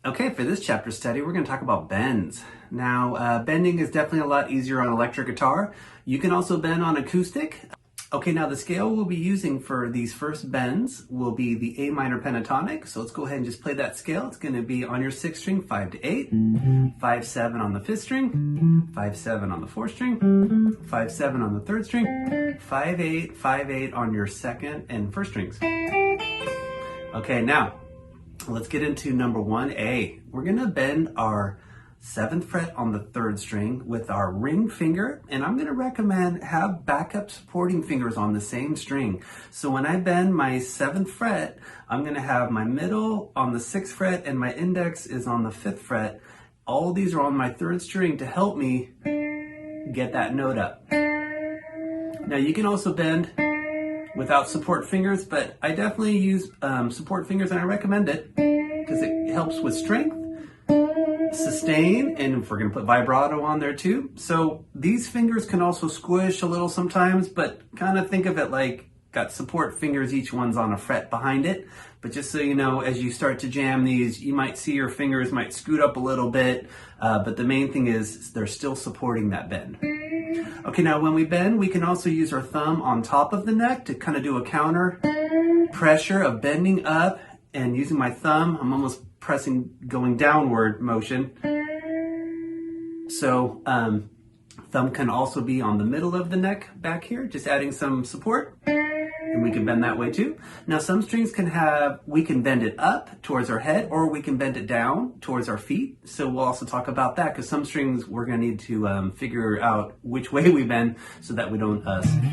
Okay, for this chapter study, we're going to talk about bends. Now, bending is definitely a lot easier on electric guitar. You can also bend on acoustic. Okay, now the scale we'll be using for these first bends will be the A minor pentatonic. So let's go ahead and just play that scale. It's going to be on your 6th string, 5 to 8, 5-7 on the 5th string, 5-7 on the 4th string, 5-7 on the 3rd string, 5-8, 5-8 on your 2nd and 1st strings. Okay, now let's get into number 1A. We're going to bend our 7th fret on the 3rd string with our ring finger, and I'm going to recommend have backup supporting fingers on the same string. So when I bend my 7th fret, I'm going to have my middle on the 6th fret and my index is on the 5th fret. All these are on my 3rd string to help me get that note up. Now you can also bend without support fingers, but I definitely use support fingers, and I recommend it because it helps with strength, sustain, and if we're going to put vibrato on there too. So these fingers can also squish a little sometimes, but kind of think of it like got support fingers, each one's on a fret behind it. But just so you know, as you start to jam these, you might see your fingers might scoot up a little bit, but the main thing is they're still supporting that bend. Okay, now when we bend, we can also use our thumb on top of the neck to kind of do a counter pressure of bending up, and using my thumb, I'm almost pressing, going downward motion. So thumb can also be on the middle of the neck back here, just adding some support. And we can bend that way too. Now some strings can have, we can bend it up towards our head, or we can bend it down towards our feet. So we'll also talk about that, because some strings we're going to need to figure out which way we bend so that we don't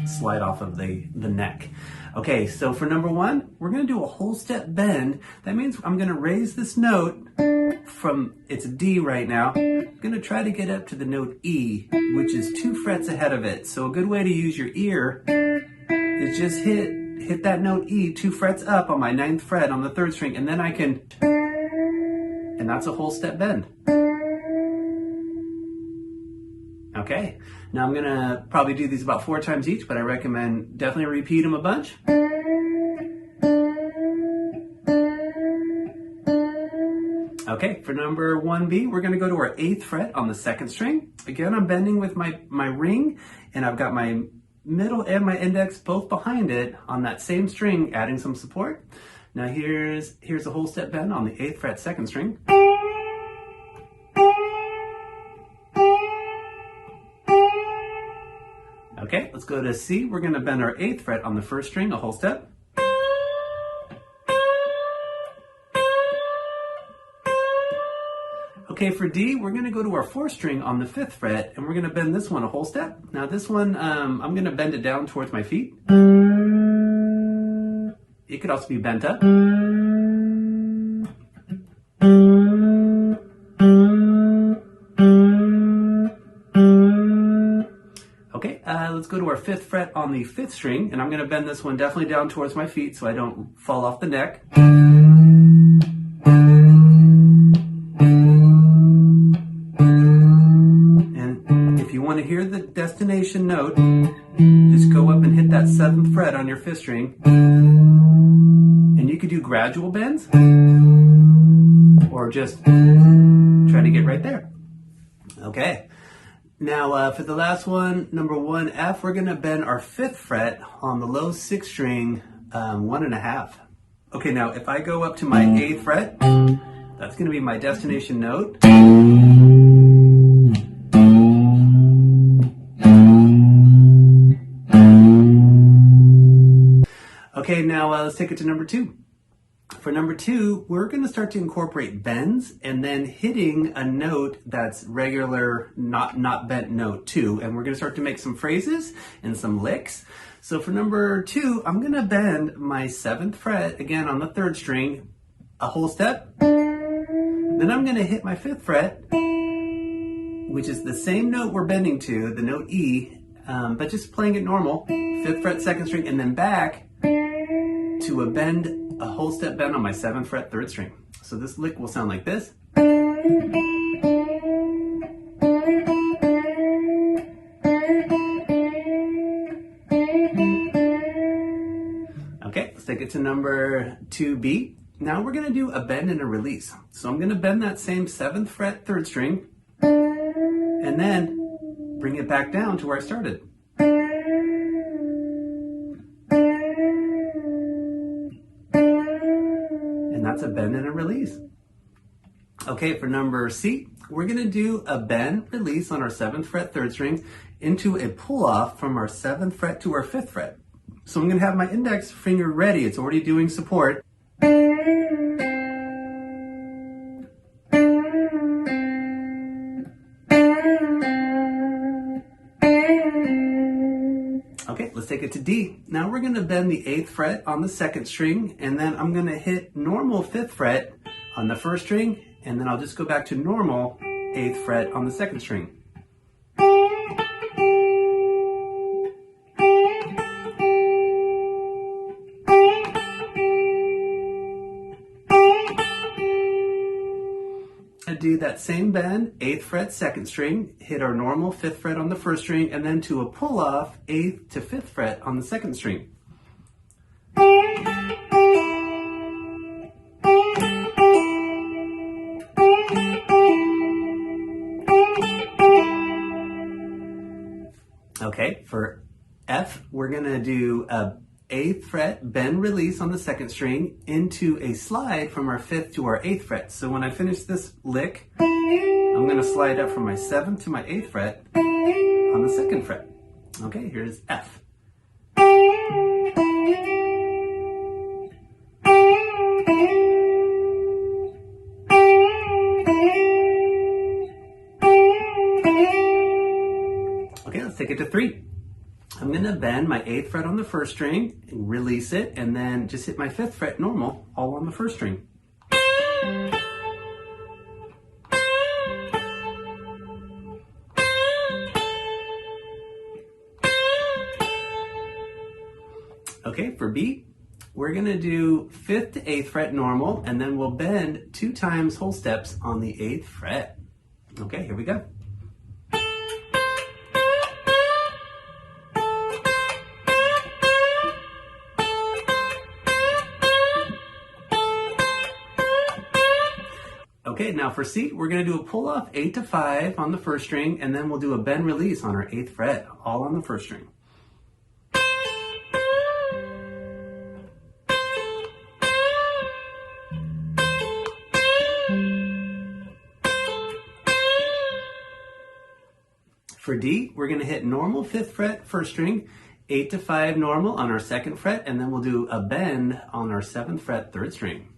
slide off of the neck. Okay, so for number 1, we're going to do a whole step bend. That means I'm going to raise this note from, it's D right now. I'm going to try to get up to the note E, which is 2 frets ahead of it. So a good way to use your ear is just hit that note E 2 frets up on my 9th fret on the 3rd string, and then I can, and that's a whole step bend. Okay, now I'm gonna probably do these about 4 times each, but I recommend definitely repeat them a bunch. Okay, for number 1B, we're gonna go to our 8th fret on the 2nd string. Again, I'm bending with my ring, and I've got my middle and my index both behind it on that same string, adding some support. Now here's a whole step bend on the 8th fret 2nd string. Okay, let's go to C. We're going to bend our 8th fret on the 1st string, a whole step. Okay, for D, we're going to go to our 4th string on the 5th fret, and we're going to bend this one a whole step. Now this one, I'm going to bend it down towards my feet. It could also be bent up. Okay, let's go to our 5th fret on the 5th string, and I'm going to bend this one definitely down towards my feet so I don't fall off the neck. And if you want to hear the destination note, just go up and hit that 7th fret on your 5th string. And you could do gradual bends, or just try to get right there. Okay. Now for the last one, number 1F, we're going to bend our 5th fret on the low 6th string 1.5. Okay, now if I go up to my 8th fret, that's going to be my destination note. Okay, now let's take it to number 2. For number 2, we're going to start to incorporate bends and then hitting a note that's regular, not bent note too. And we're going to start to make some phrases and some licks. So for number 2, I'm going to bend my 7th fret again on the 3rd string, a whole step. Then I'm going to hit my 5th fret, which is the same note we're bending to, the note E, but just playing it normal. 5th fret, 2nd string, and then back to a whole step bend on my 7th fret 3rd string. So this lick will sound like this. Okay, let's take it to number 2B. Now we're going to do a bend and a release. So I'm going to bend that same 7th fret 3rd string and then bring it back down to where I started. And that's a bend and a release. Okay, for number C, we're going to do a bend release on our 7th fret 3rd string into a pull off from our 7th fret to our 5th fret. So I'm going to have my index finger ready. It's already doing support. Okay, let's take it to D. Now we're going to bend the 8th fret on the 2nd string, and then I'm going to hit normal 5th fret on the 1st string, and then I'll just go back to normal 8th fret on the 2nd string. Do that same bend, 8th fret 2nd string, hit our normal 5th fret on the 1st string, and then to a pull off 8th to 5th fret on the 2nd string. Okay, for F, we're gonna do a 8th fret bend release on the 2nd string into a slide from our 5th to our 8th fret. So when I finish this lick, I'm going to slide up from my 7th to my 8th fret on the 2nd fret. Okay, here's F. Okay, let's take it to 3. I'm going to bend my 8th fret on the 1st string, release it, and then just hit my 5th fret normal, all on the 1st string. Okay, for B, we're going to do 5th to 8th fret normal, and then we'll bend 2 times whole steps on the 8th fret. Okay, here we go. Okay, now for C, we're going to do a pull off 8 to 5 on the 1st string, and then we'll do a bend release on our 8th fret, all on the 1st string. For D, we're going to hit normal 5th fret 1st string, 8 to 5 normal on our 2nd fret, and then we'll do a bend on our 7th fret 3rd string.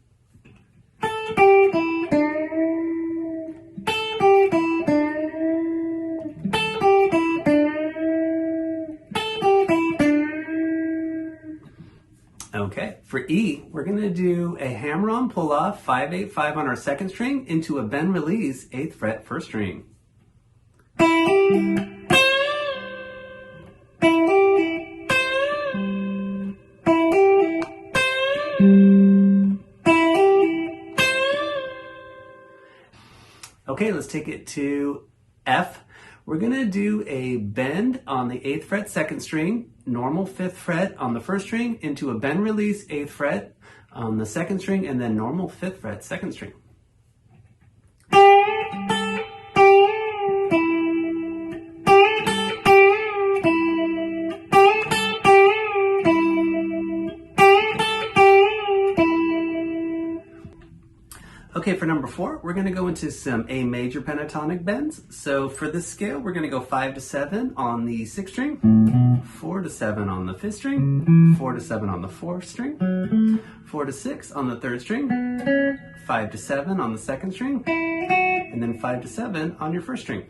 Okay, for E, we're going to do a hammer-on pull-off 5-8-5 on our 2nd string into a bend release 8th fret 1st string. Okay, let's take it to F. We're going to do a bend on the 8th fret 2nd string, normal 5th fret on the 1st string, into a bend release 8th fret on the 2nd string, and then normal 5th fret 2nd string. Okay, for number 4, we're going to go into some A major pentatonic bends. So for this scale, we're going to go 5 to 7 on the 6th string, 4 to 7 on the 5th string, 4 to 7 on the 4th string, 4 to 6 on the 3rd string, 5 to 7 on the 2nd string, and then 5 to 7 on your 1st string.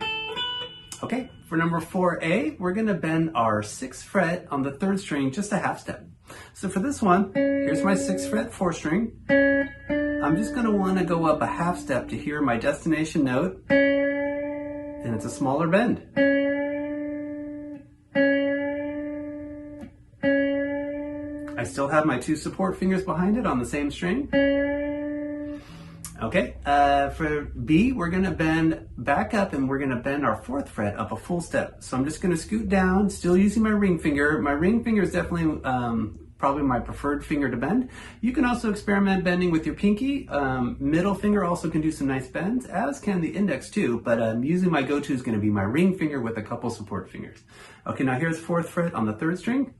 Okay, for number 4A, we're going to bend our 6th fret on the 3rd string just a half step. So for this one, here's my 6th fret 4th string. I'm just going to want to go up a half step to hear my destination note, and it's a smaller bend. I still have my 2 support fingers behind it on the same string. Okay, for B, we're going to bend back up, and we're going to bend our 4th fret up a full step. So I'm just going to scoot down, still using my ring finger. My ring finger is definitely probably my preferred finger to bend. You can also experiment bending with your pinky. Middle finger also can do some nice bends, as can the index too, but using my go-to is going to be my ring finger with a couple support fingers. Okay, now here's 4th fret on the 3rd string.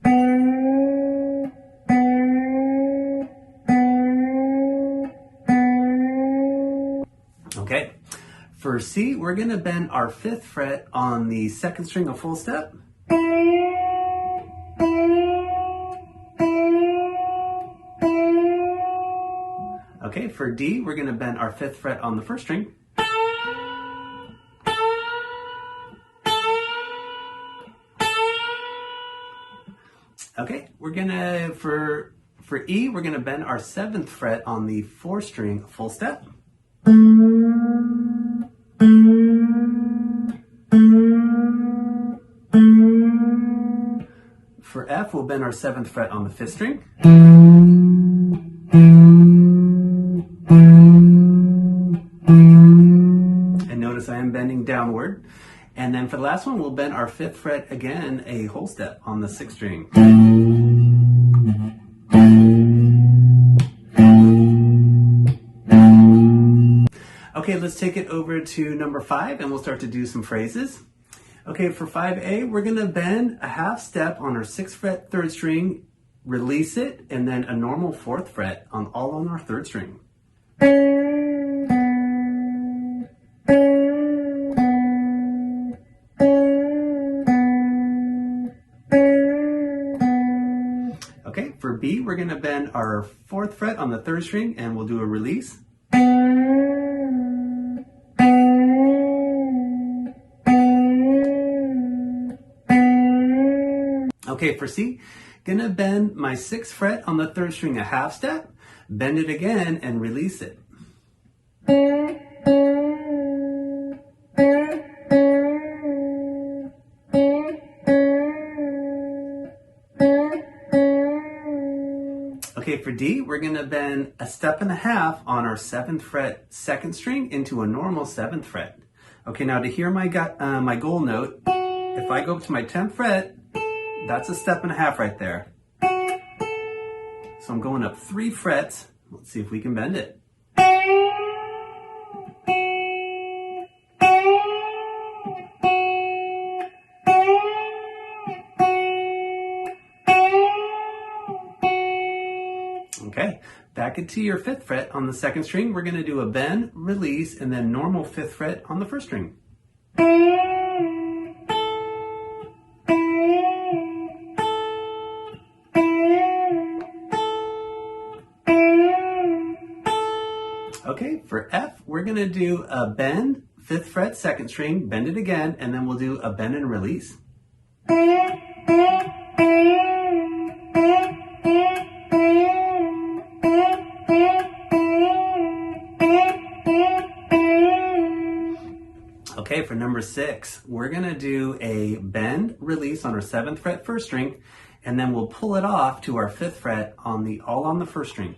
Okay, for C, we're going to bend our 5th fret on the 2nd string a full step. Okay, for D, we're going to bend our 5th fret on the 1st string. Okay, we're going to, for E, we're going to bend our 7th fret on the 4th string a full step. For F, we'll bend our 7th fret on the 5th string. And notice I am bending downward. And then for the last one, we'll bend our 5th fret again a whole step on the 6th string. Okay, let's take it over to number 5 and we'll start to do some phrases. Okay, for 5A, we're going to bend a half step on our 6th fret 3rd string, release it, and then a normal 4th fret all on our 3rd string. Okay, for B, we're going to bend our 4th fret on the 3rd string and we'll do a release. Okay, for C, gonna bend my 6th fret on the 3rd string a half step, bend it again and release it. Okay, for D, we're gonna bend a step and a half on our 7th fret 2nd string into a normal 7th fret. Okay, now to hear my goal note, if I go up to my 10th fret, that's a step and a half right there. So I'm going up 3 frets. Let's see if we can bend it. Okay, back into your 5th fret on the 2nd string. We're going to do a bend, release, and then normal 5th fret on the 1st string. Okay, for F, we're going to do a bend, 5th fret, 2nd string, bend it again, and then we'll do a bend and release. Okay, for number 6, we're going to do a bend, release on our 7th fret 1st string, and then we'll pull it off to our 5th fret all on the 1st string.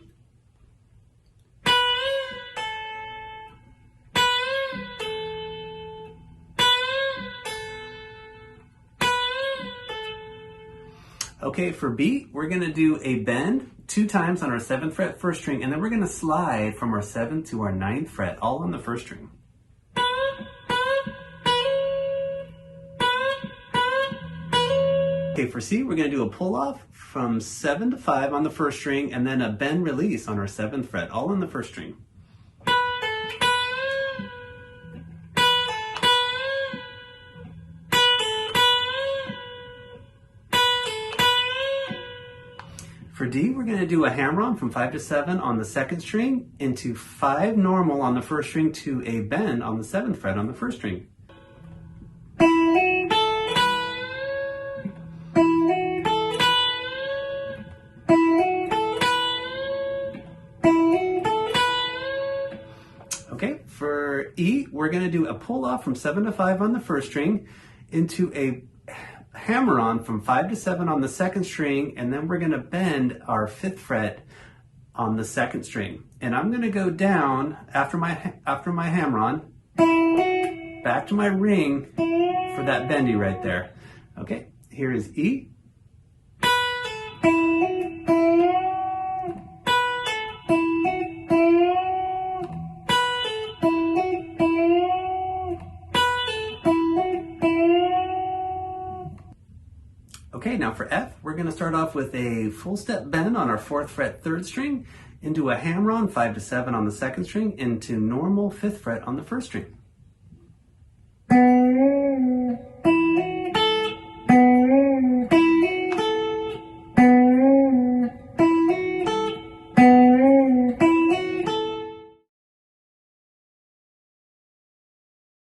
Okay, for B, we're going to do a bend 2 times on our 7th fret 1st string, and then we're going to slide from our 7th to our 9th fret, all on the 1st string. Okay, for C, we're going to do a pull off from 7 to 5 on the 1st string, and then a bend release on our 7th fret, all on the 1st string. For D, we're going to do a hammer-on from 5 to 7 on the 2nd string into 5 normal on the 1st string to a bend on the 7th fret on the 1st string. Okay, for E, we're going to do a pull-off from 7 to 5 on the 1st string into a hammer-on from 5 to 7 on the 2nd string, and then we're going to bend our 5th fret on the 2nd string. And I'm going to go down after my hammer-on, back to my ring for that bendy right there. Okay, here is E. Okay, now for F, we're going to start off with a full step bend on our 4th fret 3rd string, into a hammer-on 5 to 7 on the 2nd string, into normal 5th fret on the 1st string.